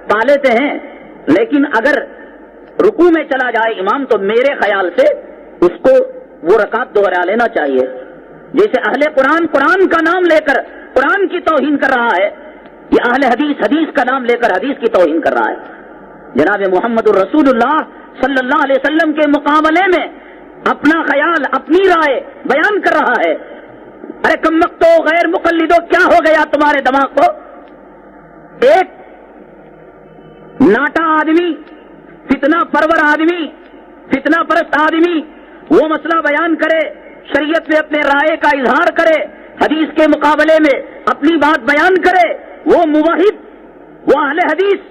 پا لیتے ہیں، لیکن اگر رکوع میں چلا جائے امام تو میرے خیال سے اس کو وہ رکعت دوہرا لینا چاہیے. جیسے اہل قرآن قرآن کا نام لے کر قرآن کی توہین کر رہا ہے، یہ اہل حدیث حدیث کا نام لے کر حدیث کی توہین کر رہا ہے. جناب محمد الرسول اللہ صلی اللہ علیہ وسلم کے مقابلے میں اپنا خیال اپنی رائے بیان کر رہا ہے. ارے کمبختو غیر مقلدو، کیا ہو گیا تمہارے دماغ کو؟ ایک ناٹا آدمی، فتنہ پرور آدمی، فتنہ پرست آدمی وہ مسئلہ بیان کرے، شریعت میں اپنے رائے کا اظہار کرے، حدیث کے مقابلے میں اپنی بات بیان کرے، وہ موحد، وہ اہل حدیث،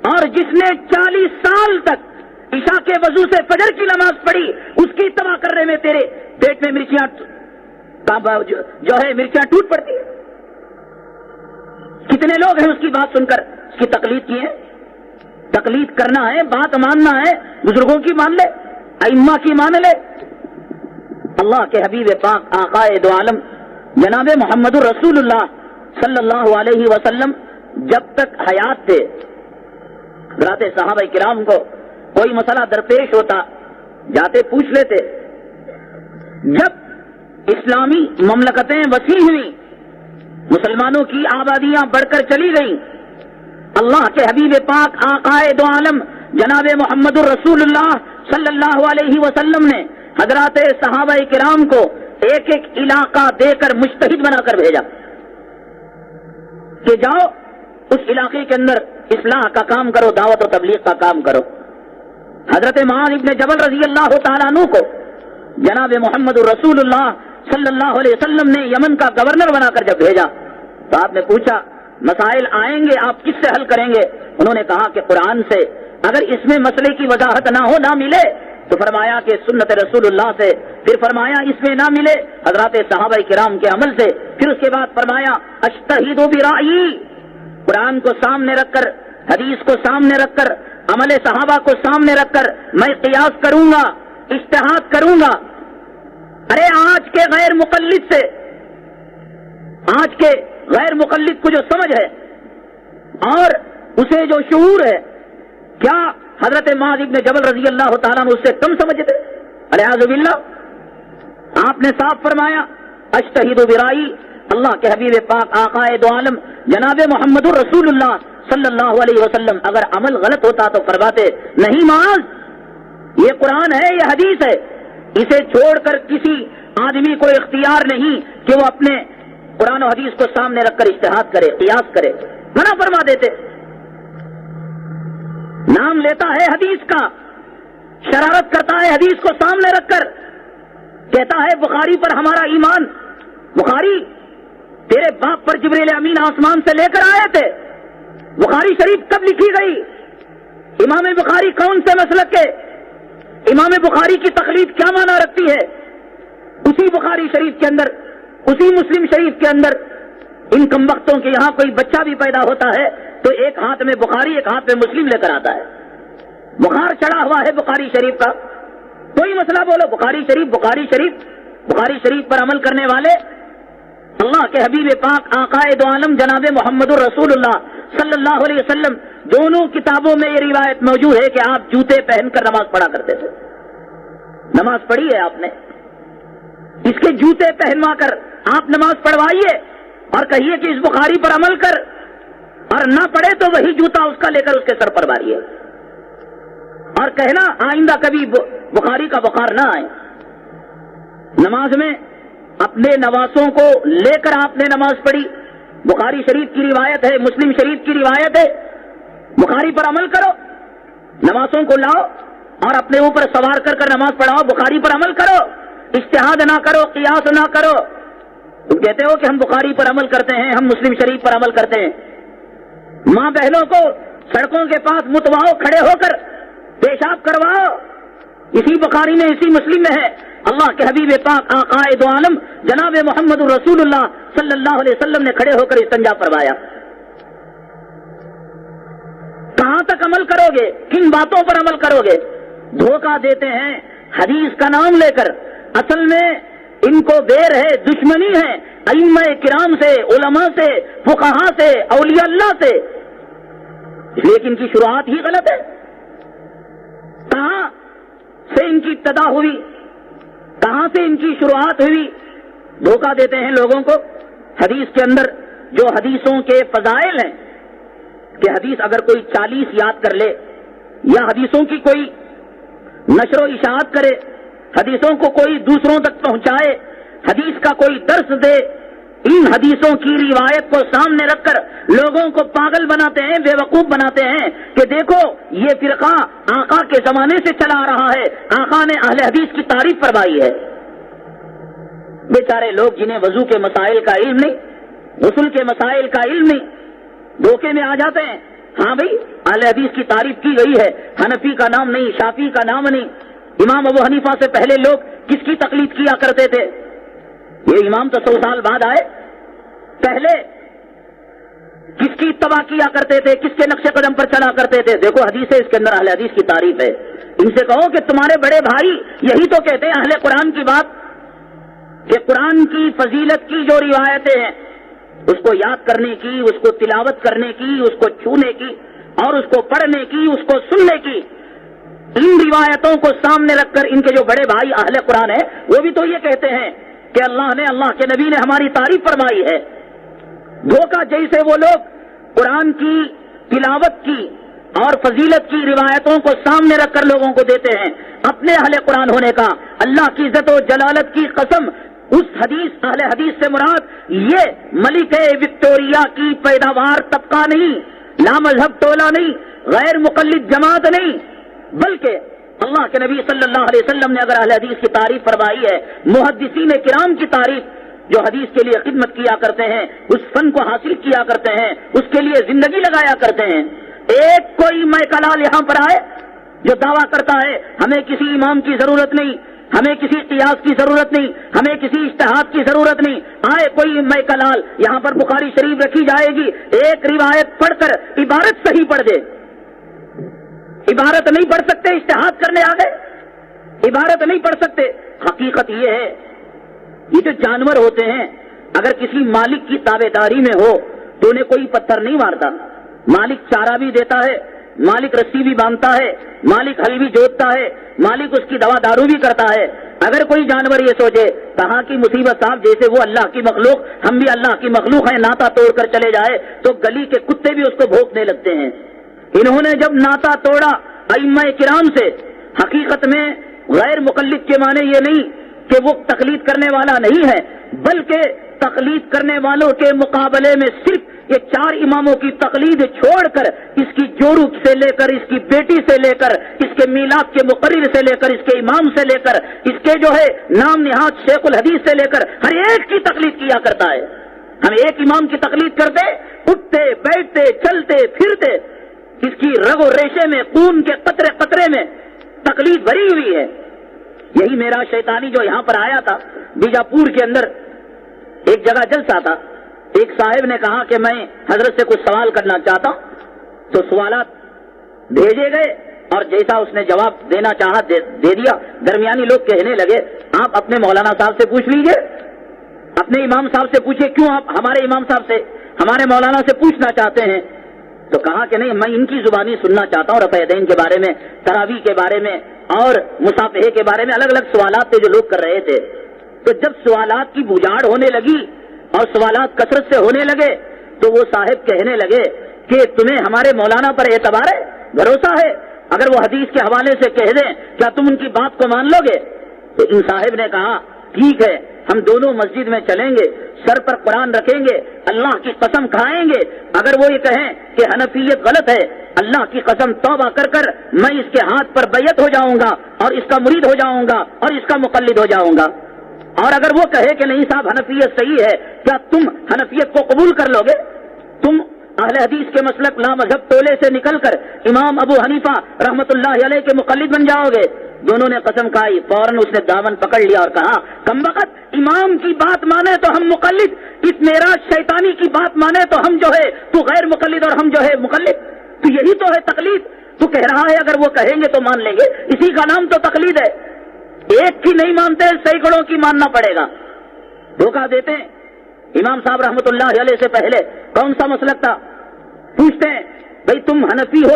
اور جس نے 40 سال تک عشاء کے وضو سے فجر کی نماز پڑھی، اس کی اتباع کرنے میں تیرے پیٹ میں مرچیاں جو ہے مرچیاں ٹوٹ پڑتی ہیں. کتنے لوگ ہیں اس کی بات سن کر اس کی تقلید کی ہے؟ تقلید کرنا ہے، بات ماننا ہے، بزرگوں کی مان لے، ائمہ کی مان لے. اللہ کے حبیب پاک آقائے دو عالم جناب محمد الرسول اللہ صلی اللہ علیہ وسلم جب تک حیات تھے، حضرات صحابہ کرام کو کوئی مسئلہ درپیش ہوتا جاتے پوچھ لیتے. جب اسلامی مملکتیں وسیع ہوئی، مسلمانوں کی آبادیاں بڑھ کر چلی گئیں، اللہ کے حبیب پاک آقائے دو عالم جناب محمد الرسول اللہ صلی اللہ علیہ وسلم نے حضرات صحابہ کرام کو ایک ایک علاقہ دے کر مجتہد بنا کر بھیجا کہ جاؤ اس علاقے کے اندر اصلاح کا کام کرو، دعوت و تبلیغ کا کام کرو. حضرت معاذ ابن جبل رضی اللہ تعالیٰ عنہ کو جناب محمد الرسول اللہ صلی اللہ علیہ وسلم نے یمن کا گورنر بنا کر جب بھیجا تو آپ نے پوچھا مسائل آئیں گے، آپ کس سے حل کریں گے؟ انہوں نے کہا کہ قرآن سے. اگر اس میں مسئلے کی وضاحت نہ ہو، نہ ملے تو فرمایا کہ سنت رسول اللہ سے. پھر فرمایا اس میں نہ ملے حضرات صحابہ کرام کے عمل سے. پھر اس کے بعد فرمایا اجتہد برأیی، قرآن کو سامنے رکھ کر، حدیث کو سامنے رکھ کر، عمل صحابہ کو سامنے رکھ کر میں قیاس کروں گا، اجتہاد کروں گا. ارے آج کے غیر مقلد سے، آج کے غیر مقلد کو جو سمجھ ہے اور اسے جو شعور ہے، کیا حضرت معاذ ابن جبل رضی اللہ تعالیٰ عنہ اس سے کم سمجھتے؟ الیاذ باللہ. آپ نے صاف فرمایا اجتہد برأیی. اللہ کے حبیب پاک آقائے دو عالم جناب محمد الرسول اللہ صلی اللہ علیہ وسلم اگر عمل غلط ہوتا تو فرماتے نہیں معاذ، یہ قرآن ہے، یہ حدیث ہے، اسے چھوڑ کر کسی آدمی کو اختیار نہیں کہ وہ اپنے قرآن و حدیث کو سامنے رکھ کر اجتہاد کرے، قیاس کرے. منع فرما دیتے. نام لیتا ہے حدیث کا، شرارت کرتا ہے حدیث کو سامنے رکھ کر، کہتا ہے بخاری پر ہمارا ایمان. بخاری تیرے باپ پر جبریل امین آسمان سے لے کر آئے تھے. بخاری شریف کب لکھی گئی؟ امام بخاری کون سے مسلک کے؟ امام بخاری کی تقلید کیا معنی رکھتی ہے؟ اسی بخاری شریف کے اندر، اسی مسلم شریف کے اندر ان کمبختوں کے یہاں کوئی بچہ بھی پیدا ہوتا ہے تو ایک ہاتھ میں بخاری ایک ہاتھ میں مسلم لے کر آتا ہے. بخار چڑھا ہوا ہے بخاری شریف کا. کوئی مسئلہ بولو، بخاری شریف بخاری شریف بخاری شریف پر عمل کرنے والے اللہ کے حبیب پاک آقائے دو عالم جناب محمد الرسول اللہ صلی اللہ علیہ وسلم دونوں کتابوں میں یہ روایت موجود ہے کہ آپ جوتے پہن کر نماز پڑھا کرتے تھے. نماز پڑھی ہے آپ نے، اس کے جوتے پہنوا کر آپ نماز پڑھوائیے اور کہیے کہ اس بخاری پر عمل کر، اور نہ پڑھے تو وہی جوتا اس کا لے کر اس کے سر پر ماریے اور کہنا آئندہ کبھی بخاری کا بخار نہ آئے. نماز میں اپنے نواسوں کو لے کر آپ نے نماز پڑھی. بخاری شریف کی روایت ہے، مسلم شریف کی روایت ہے. بخاری پر عمل کرو، نواسوں کو لاؤ اور اپنے اوپر سوار کر کر نماز پڑھاؤ. بخاری پر عمل کرو، اجتہاد نہ کرو، قیاس نہ کرو. تم کہتے ہو کہ ہم بخاری پر عمل کرتے ہیں، ہم مسلم شریف پر عمل کرتے ہیں. ماں بہنوں کو سڑکوں کے پاس متواؤ، کھڑے ہو کر پیشاب کرواؤ. اسی بخاری میں، اسی مسلم میں ہے. اللہ کے حبیب پاک آقائے دو عالم جناب محمد الرسول اللہ صلی اللہ علیہ وسلم نے کھڑے ہو کر استنجا فرمایا. کہاں تک عمل کرو گے؟ کن باتوں پر عمل کرو گے؟ دھوکہ دیتے ہیں حدیث کا نام لے کر. اصل میں ان کو بیر ہے، دشمنی ہے ائمہ کرام سے، علماء سے، فقہاء سے، اولیاء اللہ سے. اس لیے کہ ان کی شروعات ہی غلط ہے. کہاں سے ان کی ابتدا ہوئی, کہاں سے ان کی شروعات ہوئی؟ دھوکہ دیتے ہیں لوگوں کو. حدیث کے اندر جو حدیثوں کے فضائل ہیں کہ حدیث اگر کوئی 40 یاد کر لے یا حدیثوں کی کوئی نشر و اشاعت کرے, حدیثوں کو کوئی دوسروں تک پہنچائے, حدیث کا کوئی درس دے, ان حدیثوں کی روایت کو سامنے رکھ کر لوگوں کو پاگل بناتے ہیں, بے وقوف بناتے ہیں کہ دیکھو یہ فرقہ آقا کے زمانے سے چلا آ رہا ہے, آقا نے اہل حدیث کی تعریف فرمائی ہے. بیچارے لوگ جنہیں وضو کے مسائل کا علم نہیں, غسل کے مسائل کا علم نہیں, دھوکے میں آ جاتے ہیں. ہاں بھائی اہل حدیث کی تعریف کی گئی ہے, حنفی کا نام نہیں, شافعی کا نام نہیں. امام ابو حنیفہ سے پہلے لوگ کس کی تقلید کیا کرتے تھے؟ یہ امام تو 100 سال بعد آئے, پہلے کس کی اتباع کیا کرتے تھے, کس کے نقش قدم پر چلا کرتے تھے؟ دیکھو حدیث ہے, اس کے اندر اہل حدیث کی تعریف ہے. ان سے کہو کہ تمہارے بڑے بھائی یہی تو کہتے ہیں اہل قرآن کی بات, کہ قرآن کی فضیلت کی جو روایتیں ہیں اس کو یاد کرنے کی, اس کو تلاوت کرنے کی, اس کو چھونے کی اور اس کو پڑھنے کی, اس کو سننے کی, ان روایتوں کو سامنے رکھ کر ان کے جو بڑے بھائی اہل قرآن ہیں وہ بھی تو یہ کہتے ہیں کہ اللہ نے, اللہ کے نبی نے ہماری تعریف فرمائی ہے. دھوکہ جیسے وہ لوگ قرآن کی تلاوت کی اور فضیلت کی روایتوں کو سامنے رکھ کر لوگوں کو دیتے ہیں اپنے اہل قرآن ہونے کا. اللہ کی عزت و جلالت کی قسم, اس حدیث اہل حدیث سے مراد یہ ملکہ وکٹوریہ کی پیداوار طبقہ نہیں, لامذہب ٹولہ نہیں, غیر مقلد جماعت نہیں, بلکہ اللہ کے نبی صلی اللہ علیہ وسلم نے اگر اہل حدیث کی تعریف فرمائی ہے, محدثین کرام کی تعریف جو حدیث کے لیے خدمت کیا کرتے ہیں, اس فن کو حاصل کیا کرتے ہیں, اس کے لیے زندگی لگایا کرتے ہیں. ایک کوئی میں کلال یہاں پر آئے جو دعویٰ کرتا ہے ہمیں کسی امام کی ضرورت نہیں, ہمیں کسی قیاس کی ضرورت نہیں, ہمیں کسی اجتہاد کی ضرورت نہیں, آئے کوئی میں کلال یہاں پر بخاری شریف رکھی جائے گی, ایک روایت پڑھ کر عبارت صحیح پڑھ دے, عبارت نہیں پڑھ سکتے, اجتہاد کرنے آ گئے, عبارت نہیں پڑھ سکتے. حقیقت یہ ہے یہ جو جانور ہوتے ہیں اگر کسی مالک کی تابع داری میں ہو تو انہیں کوئی پتھر نہیں مارتا, مالک چارہ بھی دیتا ہے, مالک رسی بھی باندھتا ہے, مالک ہل بھی جوتتا ہے, مالک اس کی دوا دارو بھی کرتا ہے. اگر کوئی جانور یہ سوچے کہاں کی مصیبت صاحب جیسے وہ اللہ کی مخلوق, ہم بھی اللہ کی مخلوق ہیں, ناتا توڑ کر چلے جائے تو گلی کے کتے بھی اس کو بھونکنے لگتے ہیں. انہوں نے جب ناتا توڑا ائمہ کرام سے, حقیقت میں غیر مقلد کے معنی یہ نہیں کہ وہ تقلید کرنے والا نہیں ہے, بلکہ تقلید کرنے والوں کے مقابلے میں صرف یہ 4 اماموں کی تقلید چھوڑ کر اس کی جورو سے لے کر, اس کی بیٹی سے لے کر, اس کے میلاد کے مقرر سے لے کر, اس کے امام سے لے کر, اس کے جو ہے نام نہاد شیخ الحدیث سے لے کر ہر ایک کی تقلید کیا کرتا ہے. ہم ایک امام کی تقلید کرتے, اٹھتے بیٹھتے چلتے پھرتے, اس کی رگ و ریشے میں خون کے قطرے قطرے میں تقلید بھری ہوئی ہے. یہی میرا شیطانی جو یہاں پر آیا تھا بیجاپور کے اندر, ایک جگہ جلسہ تھا, ایک صاحب نے کہا کہ میں حضرت سے کچھ سوال کرنا چاہتا ہوں, تو سوالات بھیجے گئے اور جیسا اس نے جواب دینا چاہا دے دیا. درمیانی لوگ کہنے لگے آپ اپنے مولانا صاحب سے پوچھ لیجئے, اپنے امام صاحب سے پوچھیں, کیوں آپ ہمارے امام صاحب سے, ہمارے مولانا سے پوچھنا چاہتے ہیں؟ تو کہا کہ نہیں, میں ان کی زبانی سننا چاہتا ہوں, رفع یدین کے بارے میں, تراویح کے بارے میں اور مصافحے کے بارے میں الگ الگ سوالات تھے جو لوگ کر رہے تھے. تو جب سوالات کی بجاڑ ہونے لگی اور سوالات کثرت سے ہونے لگے تو وہ صاحب کہنے لگے کہ تمہیں ہمارے مولانا پر اعتبار ہے, بھروسہ ہے, اگر وہ حدیث کے حوالے سے کہہ دیں کیا تم ان کی بات کو مان لو گے؟ تو ان صاحب نے کہا ٹھیک ہے, ہم دونوں مسجد میں چلیں گے, سر پر قرآن رکھیں گے, اللہ کی قسم کھائیں گے, اگر وہ یہ کہیں کہ حنفیت غلط ہے, اللہ کی قسم توبہ کر کر میں اس کے ہاتھ پر بیعت ہو جاؤں گا اور اس کا مرید ہو جاؤں گا اور اس کا مقلد ہو جاؤں گا. اور اگر وہ کہے کہ نہیں صاحب حنفیت صحیح ہے, کیا تم حنفیت کو قبول کر لو گے؟ تم اہل حدیث کے مسلک لامذہب ٹولے سے نکل کر امام ابو حنیفہ رحمت اللہ علیہ کے مقلد بن جاؤ گے؟ دونوں نے قسم کھائی. فوراً اس نے دامن پکڑ لیا اور کہا کمبخت امام کی بات مانے تو ہم مقلد, اس معراج شیطانی کی بات مانے تو ہم جو ہے تو غیر مقلد اور ہم جو ہے مقلد. تو یہی تو ہے تقلید. تو کہہ رہا ہے اگر وہ کہیں گے تو مان لیں گے, اسی کا نام تو تقلید ہے. ایک کی نہیں مانتے, سینکڑوں کی ماننا پڑے گا. دھوکہ دیتے ہیں. امام صاحب رحمت اللہ علیہ سے پہلے کون سا مسلک تھا؟ پوچھتے ہیں بھئی تم حنفی ہو